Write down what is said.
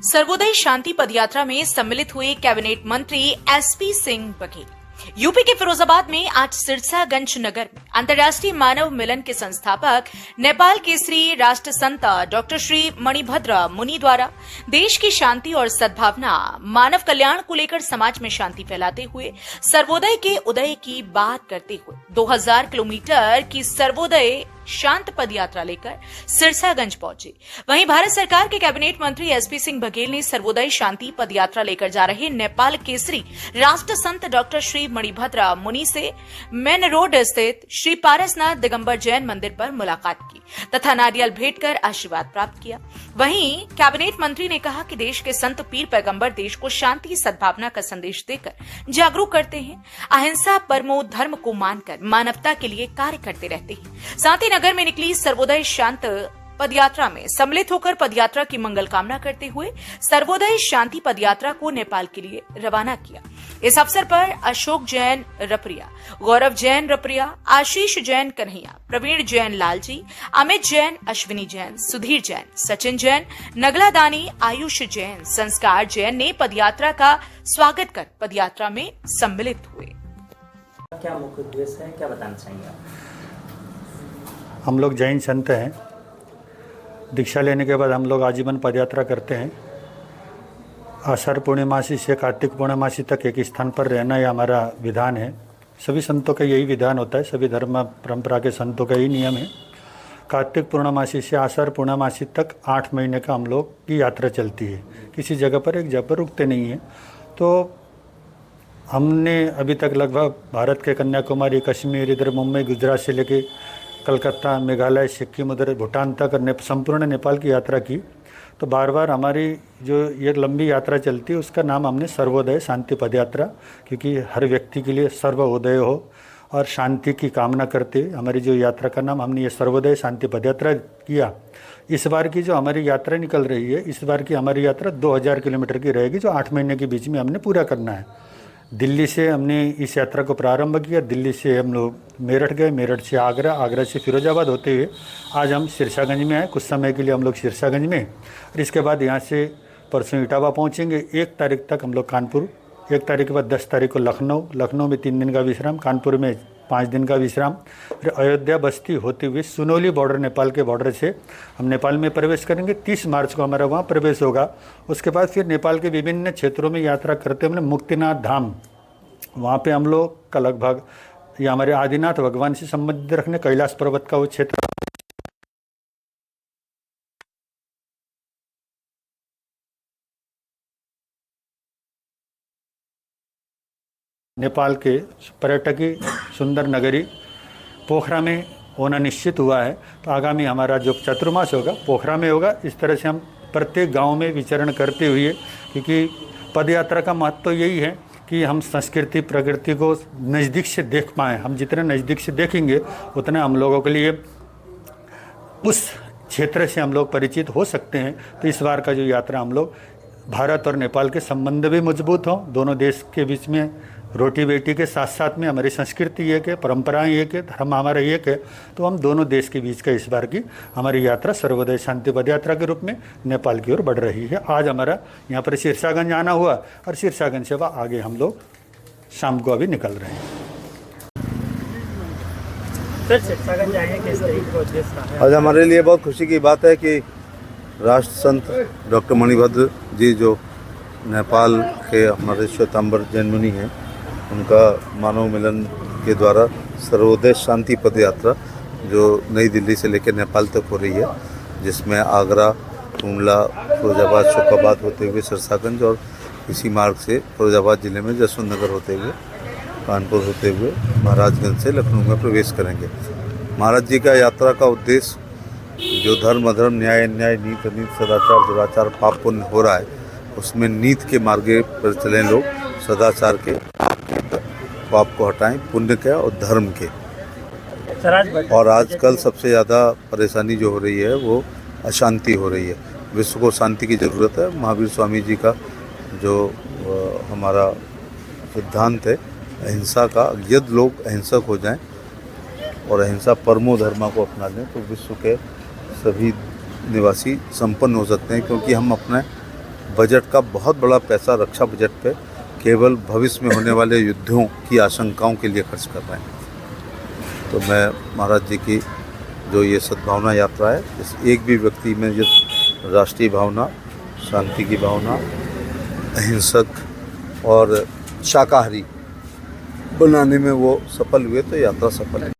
सर्वोदय शांति पदयात्रा में सम्मिलित हुए कैबिनेट मंत्री एसपी सिंह बघेल। यूपी के फिरोजाबाद में आज सिरसागंज नगर में अंतर्राष्ट्रीय मानव मिलन के संस्थापक नेपाल केसरी राष्ट्र संत डॉक्टर श्री मणिभद्र मुनि द्वारा देश की शांति और सद्भावना, मानव कल्याण को लेकर समाज में शांति फैलाते हुए सर्वोदय के उदय की बात करते हुए 2000 किलोमीटर की सर्वोदय शांत पदयात्रा लेकर सिरसागंज पहुंचे। वहीं भारत सरकार के कैबिनेट मंत्री एसपी सिंह बघेल ने सर्वोदय शांति पदयात्रा लेकर जा रहे नेपाल केसरी राष्ट्र संत डॉक्टर श्री मणिभद्र मुनि से मेन रोड स्थित श्री पारसनाथ दिगंबर जैन मंदिर पर मुलाकात की तथा नारियल भेंट कर आशीर्वाद प्राप्त किया। वहीं कैबिनेट मंत्री ने कहा कि देश के संत पीर पैगंबर देश को शांति सद्भावना का संदेश देकर जागरूक करते हैं। अहिंसा परमो धर्म को मानकर मानवता के लिए कार्य करते रहते हैं। साथ ही नगर में निकली सर्वोदय शांत पदयात्रा में सम्मिलित होकर पदयात्रा की मंगल कामना करते हुए सर्वोदय शांति पदयात्रा को नेपाल के लिए रवाना किया। इस अवसर पर अशोक जैन रपरिया, गौरव जैन रपरिया, आशीष जैन कन्हैया, प्रवीण जैन लालजी, अमित जैन, अश्विनी जैन, सुधीर जैन, सचिन जैन, नगला दानी, आयुष जैन, संस्कार जैन ने पदयात्रा का स्वागत कर पदयात्रा में सम्मिलित हुए। क्या मुख्य उद्देश्य है, क्या बताना चाहेंगे आप? हम लोग जैन संत हैं। दीक्षा लेने के बाद हम लोग आजीवन पदयात्रा करते हैं। आषाढ़ पूर्णिमासी से कार्तिक पूर्णिमासी तक एक स्थान पर रहना यह हमारा विधान है। सभी संतों का यही विधान होता है, सभी धर्म परंपरा के संतों का यही नियम है। कार्तिक पूर्णिमासी से आषाढ़ पूर्णिमासी तक 8 महीने का हम लोग की यात्रा चलती है। किसी जगह पर एक जगह पर रुकते नहीं हैं। तो हमने अभी तक लगभग भारत के कन्याकुमारी, कश्मीर, इधर मुंबई, गुजरात से लेके कलकत्ता, मेघालय, सिक्किम, उधर भूटान तक संपूर्ण नेपाल की यात्रा की। तो बार बार हमारी जो ये लंबी यात्रा चलती है उसका नाम हमने सर्वोदय शांति पदयात्रा, क्योंकि हर व्यक्ति के लिए सर्वोदय हो और शांति की कामना करते हमारी जो यात्रा का नाम हमने ये सर्वोदय शांति पदयात्रा किया। इस बार की जो हमारी यात्रा निकल रही है, इस बार की हमारी यात्रा 2000 किलोमीटर की रहेगी, जो 8 महीने के बीच में हमने पूरा करना है। दिल्ली से हमने इस यात्रा को प्रारंभ किया। दिल्ली से हम लोग मेरठ गए, मेरठ से आगरा, आगरा से फिरोजाबाद होते हुए आज हम सिरसागंज में आए। कुछ समय के लिए हम लोग सिरसागंज में, और इसके बाद यहाँ से परसों इटावा पहुँचेंगे। 1 तारीख तक हम लोग कानपुर, 1 तारीख के बाद 10 तारीख को लखनऊ, लखनऊ में 3 दिन का विश्राम, कानपुर में 5 दिन का विश्राम, फिर अयोध्या बस्ती होते हुए सुनौली बॉर्डर, नेपाल के बॉर्डर से हम नेपाल में प्रवेश करेंगे। 30 मार्च को हमारा वहाँ प्रवेश होगा। उसके बाद फिर नेपाल के विभिन्न क्षेत्रों में यात्रा करते हमने मुक्तिनाथ धाम, वहाँ पे हम लोग का लगभग ये हमारे आदिनाथ भगवान से संबंधित रखने कैलाश पर्वत का वो क्षेत्र, नेपाल के पर्यटकीय सुंदर नगरी पोखरा में होना निश्चित हुआ है। तो आगामी हमारा जो चतुर्मास होगा पोखरा में होगा। इस तरह से हम प्रत्येक गांव में विचरण करते हुए, क्योंकि पदयात्रा का महत्व तो यही है कि हम संस्कृति प्रकृति को नज़दीक से देख पाएँ। हम जितने नज़दीक से देखेंगे उतने हम लोगों के लिए उस क्षेत्र से हम लोग परिचित हो सकते हैं। तो इस बार का जो यात्रा हम लोग भारत और नेपाल के संबंध भी मजबूत हों, दोनों देश के बीच में रोटी बेटी के साथ साथ में हमारी संस्कृति एक है, परंपराएं एक है, धर्म हमारा एक है। तो हम दोनों देश के बीच का इस बार की हमारी यात्रा सर्वोदय शांति पदयात्रा के रूप में नेपाल की ओर बढ़ रही है। आज हमारा यहाँ पर सिरसागंज आना हुआ और सिरसागंज से आगे हम लोग शाम को अभी निकल रहे हैं। आज हमारे लिए बहुत खुशी की बात है कि राष्ट्र संत डॉक्टर मणिभद्र जी जो नेपाल के हमारे श्वेतांबर जैन मुनि हैं, उनका मानव मिलन के द्वारा सर्वोदय शांति पदयात्रा जो नई दिल्ली से लेकर नेपाल तक हो रही है, जिसमें आगरा, कुंडला, फिरोजाबाद, शोकाबाद होते हुए सिरसागंज और इसी मार्ग से फिरोजाबाद जिले में जसवंत नगर होते हुए कानपुर होते हुए महाराजगंज से लखनऊ में प्रवेश करेंगे। महाराज जी का यात्रा का उद्देश्य जो धर्म अधर्म, न्याय अन्याय, नीत अनीत, सदाचार दुराचार, पाप पुण्य हो रहा है, उसमें नीत के मार्ग पर चलें लोग, सदाचार के, पाप को हटाएं, पुण्य के और धर्म के। और आजकल सबसे ज़्यादा परेशानी जो हो रही है वो अशांति हो रही है। विश्व को शांति की ज़रूरत है। महावीर स्वामी जी का जो हमारा सिद्धांत है अहिंसा का, यदि लोग अहिंसक हो जाएं और अहिंसा परमो धर्मा को अपना लें तो विश्व के सभी निवासी संपन्न हो सकते हैं, क्योंकि हम अपने बजट का बहुत बड़ा पैसा रक्षा बजट पे केवल भविष्य में होने वाले युद्धों की आशंकाओं के लिए खर्च कर रहे हैं। तो मैं महाराज जी की जो ये सद्भावना यात्रा है, इस एक भी व्यक्ति में जो राष्ट्रीय भावना, शांति की भावना, अहिंसक और शाकाहारी बनाने में वो सफल हुए, तो यात्रा सफल है।